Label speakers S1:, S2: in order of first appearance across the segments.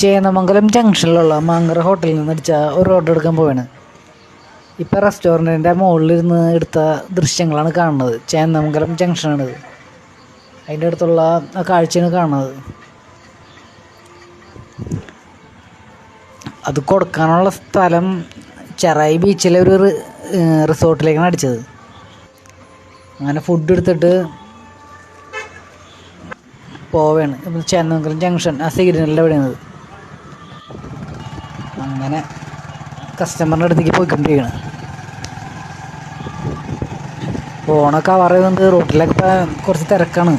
S1: ചേന്നമംഗലം ജംഗ്ഷനിലുള്ള മാങ്കര ഹോട്ടലിൽ നിന്ന് അടിച്ച ഒരു ഓർഡർ എടുക്കാൻ പോവാണ്. ഇപ്പോൾ റെസ്റ്റോറൻറ്റിൻ്റെ മുകളിലിരുന്ന് എടുത്ത ദൃശ്യങ്ങളാണ് കാണുന്നത്. ചേന്നമംഗലം ജംഗ്ഷനാണിത്. അതിൻ്റെ അടുത്തുള്ള ആ കാഴ്ചയാണ് കാണുന്നത്. അത് കൊടുക്കാനുള്ള സ്ഥലം ചെറായി ബീച്ചിലെ ഒരു റിസോർട്ടിലേക്കാണ് അടിച്ചത്. അങ്ങനെ ഫുഡ് എടുത്തിട്ട് പോവുകയാണ്. ഇപ്പം ചേന്നമംഗലം ജംഗ്ഷൻ ആ സിഗ്നലിൻ്റെ എവിടെയാണ്. അങ്ങനെ കസ്റ്റമറിൻ്റെ അടുത്തേക്ക് പോയിക്കൊണ്ടിരിക്കുകയാണ്. ഫോണൊക്കെ കവർ ചെയ്തുകൊണ്ട് റോട്ടിലൊക്കെ ഇപ്പം കുറച്ച് തിരക്കാണ്.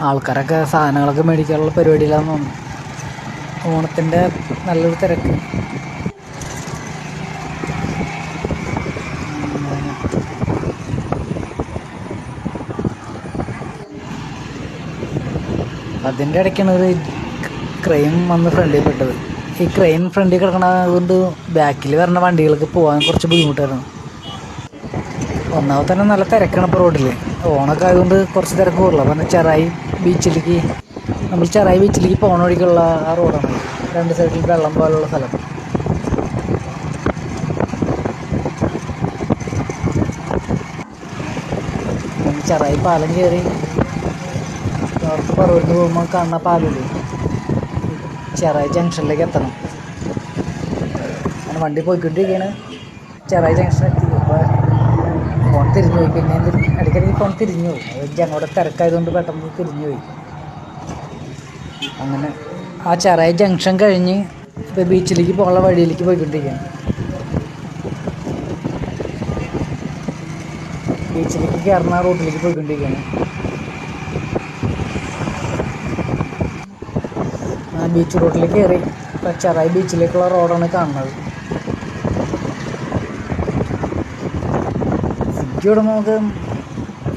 S1: ആൾക്കാരൊക്കെ സാധനങ്ങളൊക്കെ മേടിക്കാനുള്ള പരിപാടിയിലാണെന്ന് തോന്നുന്നു. ഓണത്തിൻ്റെ നല്ലൊരു തിരക്ക്. അതിൻ്റെ ഇടയ്ക്കാണ് ഒരു ക്രെയിൻ വന്ന് ഫ്രണ്ടിൽ പെട്ടത്. ഈ ക്രെയിൻ ഫ്രണ്ടിൽ കിടക്കണത് കൊണ്ട് ബാക്കിൽ വരുന്ന വണ്ടികൾക്ക് പോകാൻ കുറച്ച് ബുദ്ധിമുട്ടായിരുന്നു. ഒന്നാമത് തന്നെ നല്ല തിരക്കാണ് ഇപ്പോൾ റോഡിൽ. ഓണൊക്കെ ആയതുകൊണ്ട് കുറച്ച് തിരക്ക് കൂടുതലാണ്. പിന്നെ ചെറായി ബീച്ചിലേക്ക് പോകണ വഴിക്കുള്ള ആ റോഡാണ്. രണ്ട് സൈഡിൽ വെള്ളം പോലുള്ള സ്ഥലം. ചെറായി പാലം കയറി നോർത്ത് പറവൂരിന് പോകുമ്പോൾ കാണുന്ന പാലില്ലേ, ചെറായി ജംഗ്ഷനിലേക്ക് എത്തണം. അങ്ങനെ വണ്ടി പോയിക്കൊണ്ടിരിക്കുകയാണ്. ചെറായി ജംഗ്ഷൻ എത്തി. അപ്പോൾ ഫോൺ തിരിഞ്ഞു പോയി. പിന്നെ ഇടയ്ക്കിടയ്ക്ക് ഫോൺ തിരിഞ്ഞു പോയി. അത് അങ്ങോട്ട് തിരക്കായതുകൊണ്ട് പെട്ടെന്ന് തിരിഞ്ഞു പോയി. അങ്ങനെ ആ ചെറായി ജംഗ്ഷൻ കഴിഞ്ഞ് ഇപ്പോൾ ബീച്ചിലേക്ക് പോകാനുള്ള വഴിയിലേക്ക് പോയിക്കൊണ്ടിരിക്കുകയാണ്. ബീച്ചിലേക്ക് കയറുന്ന റൂട്ടിലേക്ക് പോയിക്കൊണ്ടിരിക്കുകയാണ്. ബീച്ച് റോഡിലേക്ക് കയറി ഇപ്പോൾ ചെറായി ബീച്ചിലേക്കുള്ള റോഡാണ് കാണുന്നത്. ശരിക്കും നമുക്ക്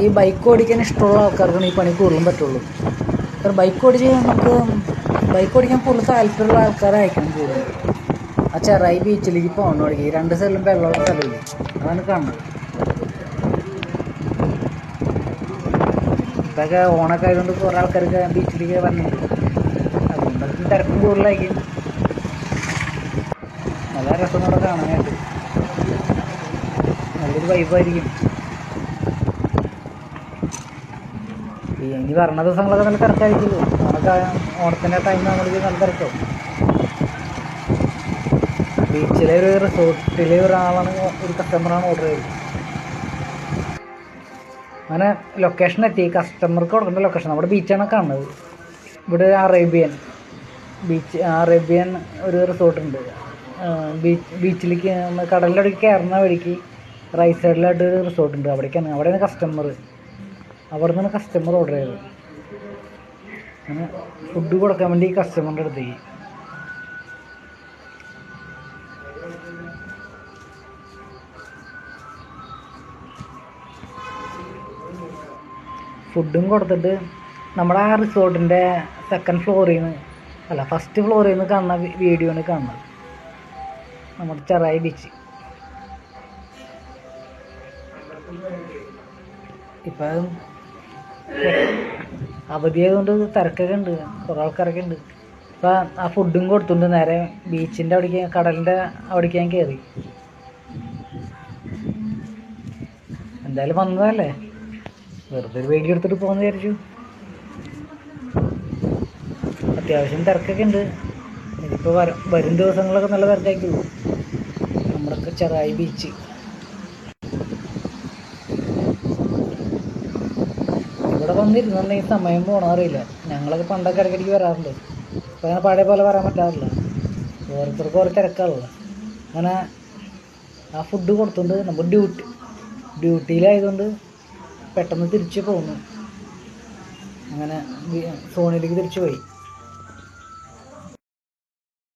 S1: ഈ ബൈക്ക് ഓടിക്കാൻ ഇഷ്ടമുള്ള ആൾക്കാർക്കാണ് ഈ പണി കൂടുതലും പറ്റുള്ളൂ. കാരണം ബൈക്ക് ഓടിക്കാൻ കൂടുതൽ താല്പര്യമുള്ള ആൾക്കാരായിരിക്കണം കൂടുതൽ. ആ ചെറായി ബീച്ചിലേക്ക് പോകണ വഴിക്ക് രണ്ട് സൈഡിലും വെള്ളമുള്ള സ്ഥലമില്ല, അതാണ് കാണുന്നത്. ഇതൊക്കെ ഓണൊക്കെ ആയതുകൊണ്ട് കുറേ ആൾക്കാർക്ക് ബീച്ചിലേക്ക് വന്നിട്ടുണ്ട്. അതുകൊണ്ടൊക്കെ തിരക്കും കൂടുതലായിരിക്കും. നല്ല രസം കൂടെ കാണാനായിട്ട് നല്ലൊരു വൈബായിരിക്കും. ഇനി വരണ ദിവസങ്ങളൊക്കെ നല്ല തിരക്കായിരിക്കുമല്ലോ. ഓണത്തിൻ്റെ ടൈം നമ്മൾക്ക് നല്ല തിരക്കാവും. ബീച്ചിലെ ഒരു റിസോർട്ടിലെ ഒരാളാണ്, ഒരു കസ്റ്റമറാണ് ഓർഡർ ചെയ്തത്. അങ്ങനെ ലൊക്കേഷൻ എത്തി. കസ്റ്റമർക്ക് കൊടുക്കേണ്ട ലൊക്കേഷൻ നമ്മുടെ ബീച്ചാണ് കാണുന്നത്. ഇവിടെ അറേബ്യൻ ഒരു റിസോർട്ടുണ്ട്. ബീച്ചിലേക്ക് കടലിൻ്റെ അവിടേക്ക് കയറുന്ന വഴിക്ക് റൈറ്റ് സൈഡിലായിട്ട് ഒരു റിസോർട്ടുണ്ട്. അവിടെയാണ് കസ്റ്റമർ. അവിടെ നിന്നാണ് കസ്റ്റമർ ഓർഡർ ചെയ്തത്. അങ്ങനെ ഫുഡ് കൊടുക്കാൻ വേണ്ടി കസ്റ്റമറിൻ്റെ അടുത്തേക്ക് ഫുഡും കൊടുത്തിട്ട് നമ്മുടെ ആ റിസോർട്ടിൻ്റെ ഫസ്റ്റ് ഫ്ലോറിൽ നിന്ന് കാണുന്ന വീഡിയോ ആണ് കാണുന്നത്. നമ്മുടെ ചെറായി ബീച്ച്. ഇപ്പം അവധിയായതുകൊണ്ട് തിരക്കൊക്കെ ഉണ്ട്, കുറേ ആൾക്കാരൊക്കെ ഉണ്ട്. ഇപ്പം ആ ഫുഡും കൊടുത്തുകൊണ്ട് നേരെ ബീച്ചിൻ്റെ അവിടേക്ക്, കടലിൻ്റെ അവിടേക്ക് ഞാൻ കയറി. എന്തായാലും വന്നതല്ലേ, വെറുതെ ഒരു വീഡിയോ എടുത്തിട്ട് പോകുമെന്ന് വിചാരിച്ചു. അത്യാവശ്യം തിരക്കൊക്കെ ഉണ്ട്. ഇതിപ്പോൾ വരും ദിവസങ്ങളൊക്കെ നല്ല തിരക്കായിരിക്കുള്ളൂ നമ്മുടെ ചെറായി ബീച്ച്. ഇവിടെ വന്നിരുന്നുണ്ടെങ്കിൽ സമയം പോകണമെന്നറിയില്ല. ഞങ്ങളൊക്കെ പണ്ടൊക്കെ ഇടയ്ക്കിടയ്ക്ക് വരാറുണ്ട്. ഇപ്പോൾ അങ്ങനെ പഴയ പോലെ വരാൻ പറ്റാറില്ല. ഓരോരുത്തർക്ക് ഓരോ തിരക്കാണല്ലോ. അങ്ങനെ ആ ഫുഡ് കൊടുത്തുകൊണ്ട് നമ്മൾ ഡ്യൂട്ടിയിലായതുകൊണ്ട് പെട്ടെന്ന് തിരിച്ച് പോന്നു. അങ്ങനെ സോണിലേക്ക് തിരിച്ചു പോയി.